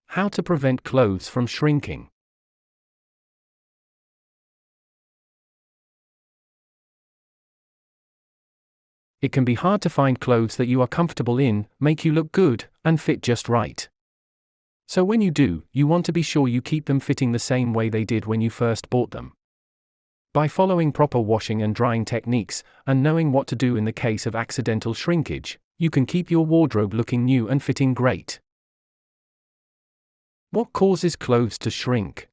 How to prevent clothes from shrinking. It can be hard to find clothes that you are comfortable in, make you look good, and fit just right. So when you do, you want to be sure you keep them fitting the same way they did when you first bought them. By following proper washing and drying techniques, and knowing what to do in the case of accidental shrinkage, you can keep your wardrobe looking new and fitting great. What causes clothes to shrink?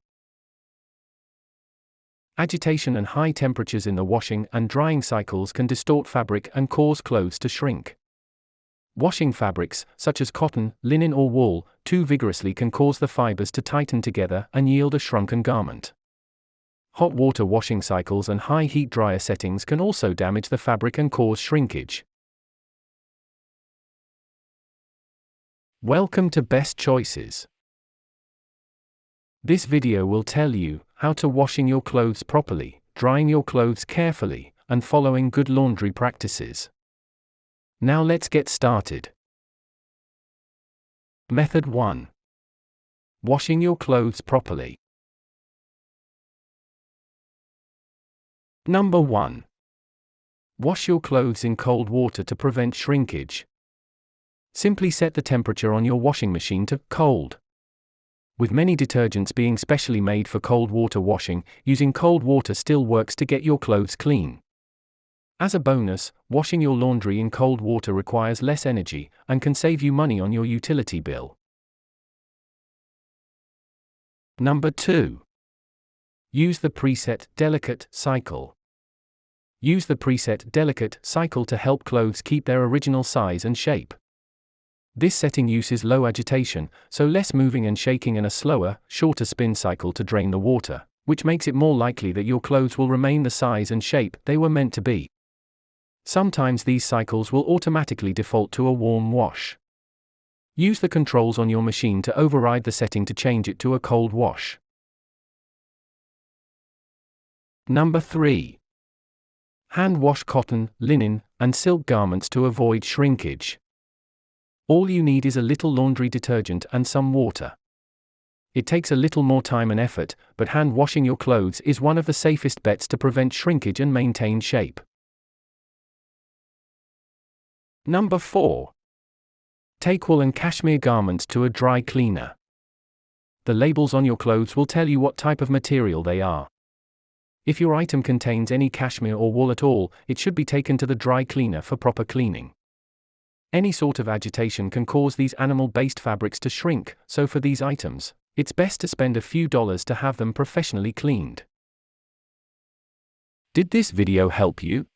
Agitation and high temperatures in the washing and drying cycles can distort fabric and cause clothes to shrink. Washing fabrics, such as cotton, linen or wool, too vigorously can cause the fibers to tighten together and yield a shrunken garment. Hot water washing cycles and high heat dryer settings can also damage the fabric and cause shrinkage. Welcome to Best Choices. This video will tell you how to washing your clothes properly, drying your clothes carefully, and following good laundry practices. Now let's get started. Method 1. Washing your clothes properly. Number 1. Wash your clothes in cold water to prevent shrinkage. Simply set the temperature on your washing machine to cold. With many detergents being specially made for cold water washing, using cold water still works to get your clothes clean. As a bonus, washing your laundry in cold water requires less energy and can save you money on your utility bill. Number 2. Use the preset Delicate cycle. Use the preset Delicate cycle to help clothes keep their original size and shape. This setting uses low agitation, so less moving and shaking, and a slower, shorter spin cycle to drain the water, which makes it more likely that your clothes will remain the size and shape they were meant to be. Sometimes these cycles will automatically default to a warm wash. Use the controls on your machine to override the setting to change it to a cold wash. Number 3. Hand wash cotton, linen, and silk garments to avoid shrinkage. All you need is a little laundry detergent and some water. It takes a little more time and effort, but hand washing your clothes is one of the safest bets to prevent shrinkage and maintain shape. Number 4. Take wool and cashmere garments to a dry cleaner. The labels on your clothes will tell you what type of material they are. If your item contains any cashmere or wool at all, it should be taken to the dry cleaner for proper cleaning. Any sort of agitation can cause these animal-based fabrics to shrink, so for these items, it's best to spend a few dollars to have them professionally cleaned. Did this video help you?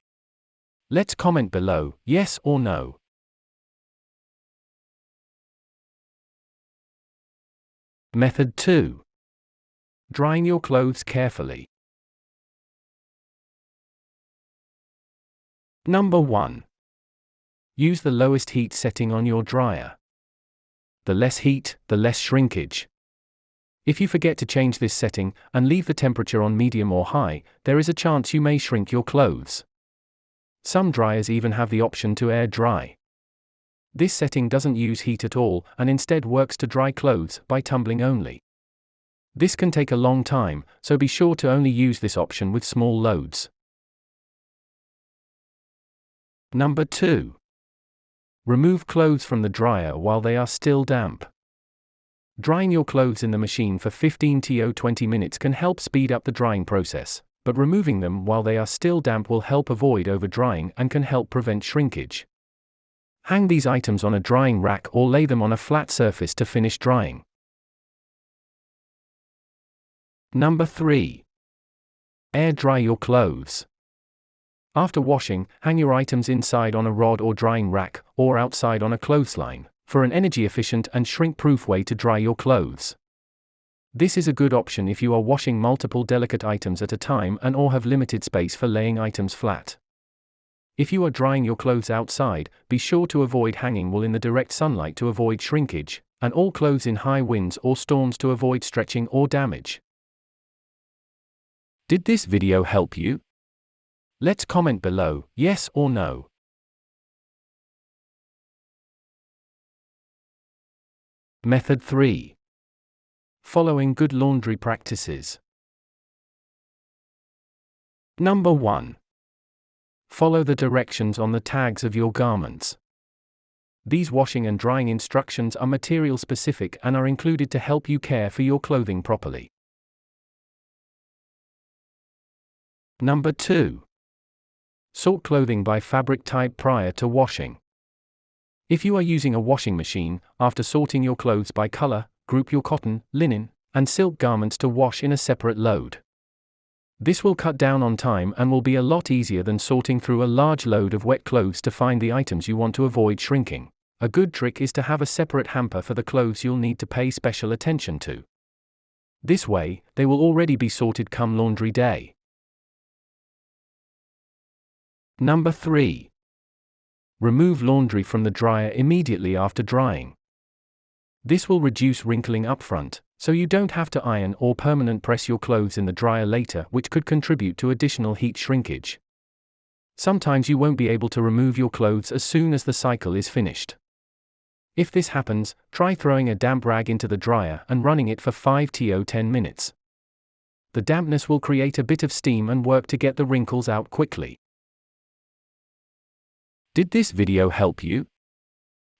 Let's comment below, yes or no. Method 2. Drying your clothes carefully. Number 1. Use the lowest heat setting on your dryer. The less heat, the less shrinkage. If you forget to change this setting and leave the temperature on medium or high, there is a chance you may shrink your clothes. Some dryers even have the option to air dry. This setting doesn't use heat at all and instead works to dry clothes by tumbling only. This can take a long time, so be sure to only use this option with small loads. Number 2. Remove clothes from the dryer while they are still damp. Drying your clothes in the machine for 15 to 20 minutes can help speed up the drying process, but removing them while they are still damp will help avoid over-drying and can help prevent shrinkage. Hang these items on a drying rack or lay them on a flat surface to finish drying. Number 3. Air dry your clothes. After washing, hang your items inside on a rod or drying rack, or outside on a clothesline, for an energy-efficient and shrink-proof way to dry your clothes. This is a good option if you are washing multiple delicate items at a time and or have limited space for laying items flat. If you are drying your clothes outside, be sure to avoid hanging wool in the direct sunlight to avoid shrinkage, and all clothes in high winds or storms to avoid stretching or damage. Did this video help you? Let's comment below, yes or no. Method 3. Following good laundry practices. Number 1. Follow the directions on the tags of your garments. These washing and drying instructions are material specific and are included to help you care for your clothing properly. Number 2. Sort clothing by fabric type prior to washing. If you are using a washing machine, after sorting your clothes by color, group your cotton, linen, and silk garments to wash in a separate load. This will cut down on time and will be a lot easier than sorting through a large load of wet clothes to find the items you want to avoid shrinking. A good trick is to have a separate hamper for the clothes you'll need to pay special attention to. This way, they will already be sorted come laundry day. Number 3. Remove laundry from the dryer immediately after drying. This will reduce wrinkling upfront, so you don't have to iron or permanent press your clothes in the dryer later, which could contribute to additional heat shrinkage. Sometimes you won't be able to remove your clothes as soon as the cycle is finished. If this happens, try throwing a damp rag into the dryer and running it for 5 to 10 minutes. The dampness will create a bit of steam and work to get the wrinkles out quickly. Did this video help you?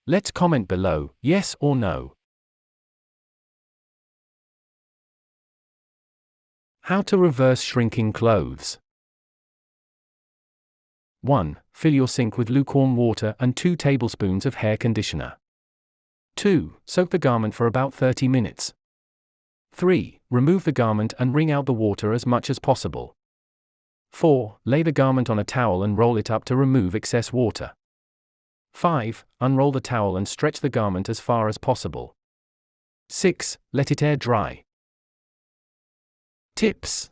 Let's comment below, yes or no. How to reverse shrinking clothes. 1. Fill your sink with lukewarm water and 2 tablespoons of hair conditioner. 2. Soak the garment for about 30 minutes. 3. Remove the garment and wring out the water as much as possible. 4. Lay the garment on a towel and roll it up to remove excess water. 5. Unroll the towel and stretch the garment as far as possible. 6. Let it air dry. Tips.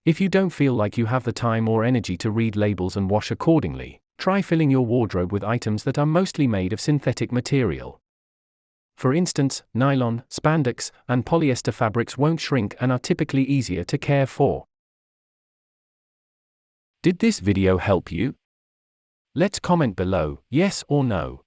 If you don't feel like you have the time or energy to read labels and wash accordingly, try filling your wardrobe with items that are mostly made of synthetic material. For instance, nylon, spandex, and polyester fabrics won't shrink and are typically easier to care for. Did this video help you? Let's comment below, yes or no.